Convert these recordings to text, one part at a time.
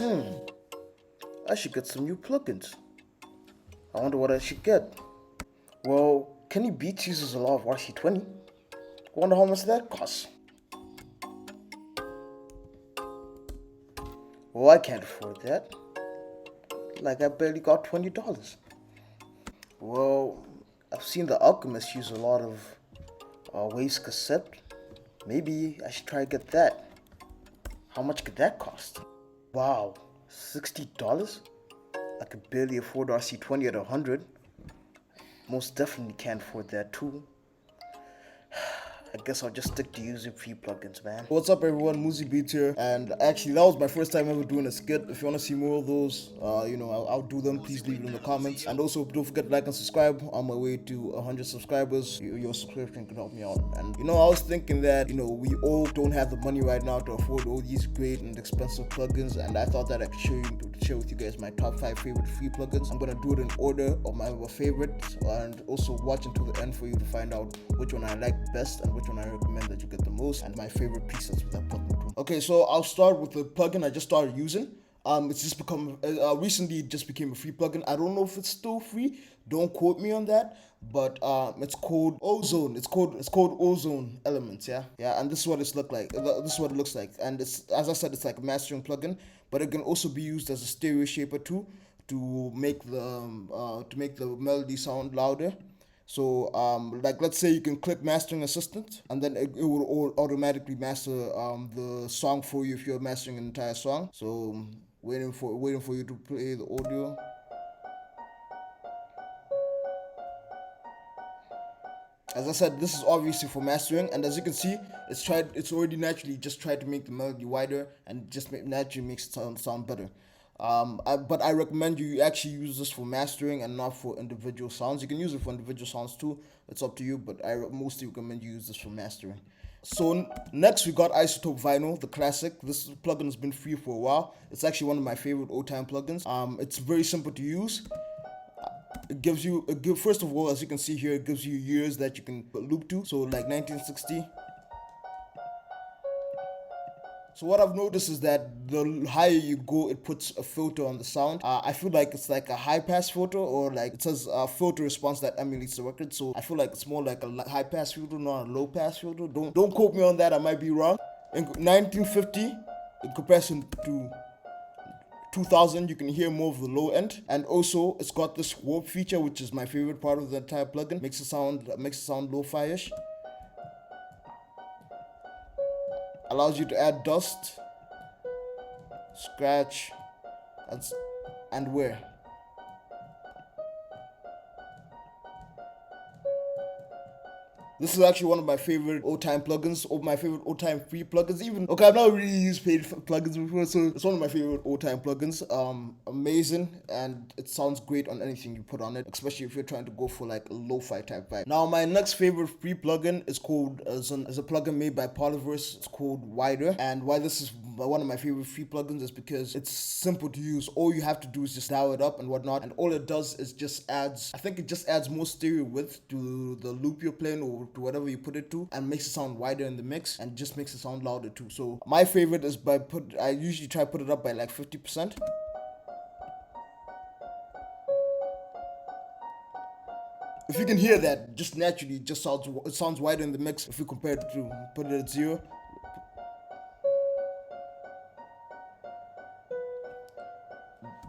I should get some new plugins. I wonder what I should get. Well, Kenny Beats uses a lot of RC20. I wonder how much that costs. Well, I can't afford that. Like, I barely got $20. Well, I've seen the Alchemist use a lot of Waves cassette. Maybe I should try to get that. How much could that cost? Wow, $60? I could barely afford RC20 at 100. Most definitely can't afford that too. I guess I'll just stick to using free plugins, man. What's up, everyone? Muzi Beats here, and actually, that was my first time ever doing a skit. If you want to see more of those, I'll do them. Please leave it in the comments, and also don't forget to like and subscribe. On my way to 100 subscribers, your subscription can help me out. And I was thinking that we all don't have the money right now to afford all these great and expensive plugins, and I thought that I could share with you guys my top 5 favorite free plugins. I'm gonna do it in order of my favorites, and also watch until the end for you to find out which one I like best and which one I recommend that you get the most, and my favorite presets with that plugin too. Okay, so I'll start with the plugin I just started using. It's just become recently it just became a free plugin. I don't know if it's still free. Don't quote me on that, but it's called Ozone. It's called Ozone Elements. Yeah, and this is what it's look like. This is what it looks like, and it's, as I said, it's like a mastering plugin, but it can also be used as a stereo shaper too, to make the melody sound louder. So, like, let's say you can click mastering assistant, and then it will automatically master the song for you if you're mastering an entire song. So, waiting for you to play the audio. As I said, this is obviously for mastering, and as you can see, it's already naturally just tried to make the melody wider, and just naturally makes it sound better. But I recommend you actually use this for mastering and not for individual sounds. You can use it for individual sounds too. It's up to you, but I mostly recommend you use this for mastering. So next we got Isotope Vinyl, the classic. This plugin has been free for a while. It's actually one of my favorite old-time plugins. It's very simple to use. First of all, as you can see here, it gives you years that you can loop to. So like 1960. So what I've noticed is that the higher you go, it puts a filter on the sound. I feel like it's like a high pass filter, or like it says filter response that emulates the record. So I feel like it's more like a high pass filter, not a low pass filter. Don't quote me on that. I might be wrong. In 1950, in comparison to 2000, you can hear more of the low end, and also it's got this warp feature, which is my favorite part of the entire plugin. Makes it sound lo-fi-ish. Allows you to add dust, scratch, and wear. This is actually one of my favorite old-time plugins, or my favorite old-time free plugins. Even okay, I've not really used paid plugins before, so it's one of my favorite old-time plugins. Amazing, and it sounds great on anything you put on it, especially if you're trying to go for like a lo-fi type vibe. Now, my next favorite free plugin is called is a plugin made by Polyverse. It's called Wider, and why this is one of my favorite free plugins is because it's simple to use. All you have to do is just dial it up and whatnot, and all it does is just adds. I think it just adds more stereo width to the loop you're playing, or to whatever you put it to, and makes it sound wider in the mix, and just makes it sound louder too. So my favorite is I usually try to put it up by like 50%. If you can hear that, just naturally, it sounds wider in the mix if you compare it to put it at 0.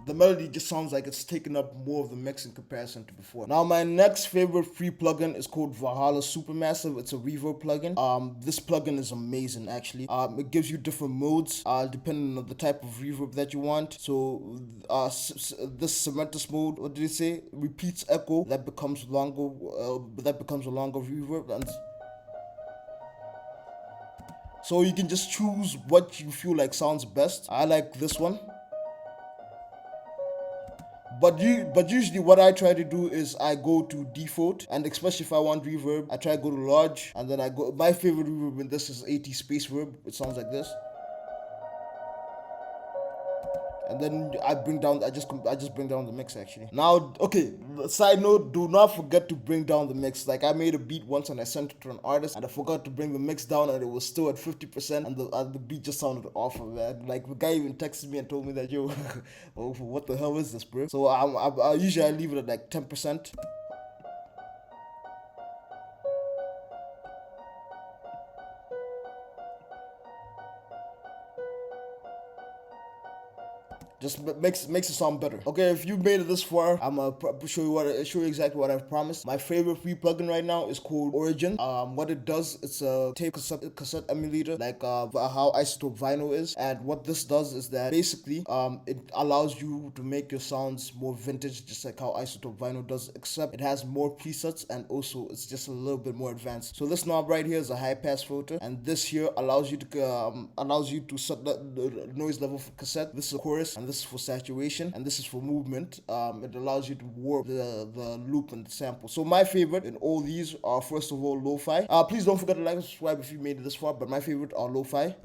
The melody just sounds like it's taken up more of the mix in comparison to before. Now, my next favorite free plugin is called Valhalla Supermassive. It's a reverb plugin. This plugin is amazing, actually. It gives you different modes, depending on the type of reverb that you want. So, this Cymatics mode, what did it say? Repeats echo. That becomes longer. That becomes a longer reverb, and so you can just choose what you feel like sounds best. I like this one. But usually what I try to do is I go to default, and especially if I want reverb, I try to go to large, and then I go. My favorite reverb in this is 80 space reverb. It sounds like this. and then I just bring down the mix actually. Now, okay, side note, do not forget to bring down the mix. Like I made a beat once and I sent it to an artist and I forgot to bring the mix down and it was still at 50% and the beat just sounded awful, man. Like the guy even texted me and told me that, yo, oh, what the hell is this, bro? So I usually leave it at like 10%. Just makes it sound better. Okay, if you made it this far, I'm gonna show you exactly what I've promised. My favorite free plugin right now is called Origin. What it does, it's a tape cassette emulator, like how Isotope Vinyl is. And what this does is that basically it allows you to make your sounds more vintage, just like how Isotope Vinyl does, except it has more presets and also it's just a little bit more advanced. So this knob right here is a high pass filter, and this here allows you to set the noise level for cassette. This is a chorus, and this is for saturation, and this is for movement. It allows you to warp the loop and the sample. So my favorite in all these are, first of all, lo-fi. Please don't forget to like and subscribe if you made it this far, but my favorite are lo-fi.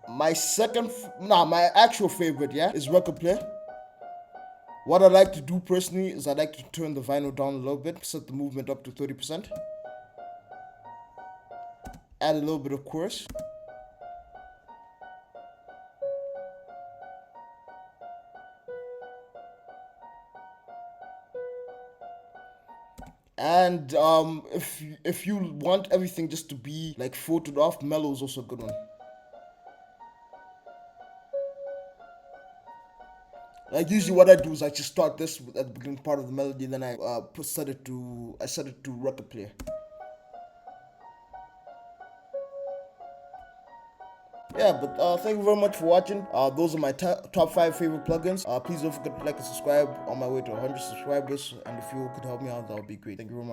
My actual favorite, yeah, is record player. What I like to do personally is I like to turn the vinyl down a little bit, set the movement up to 30%. Add a little bit of chorus. And if you want everything just to be like filtered off, mellow is also a good one. Like usually what I do is I just start this at the beginning part of the melody, then I set it to record player. Yeah, but thank you very much for watching. Those are my top 5 favorite plugins. Please don't forget to like and subscribe on my way to 100 subscribers, and if you could help me out, that would be great. Thank you very much.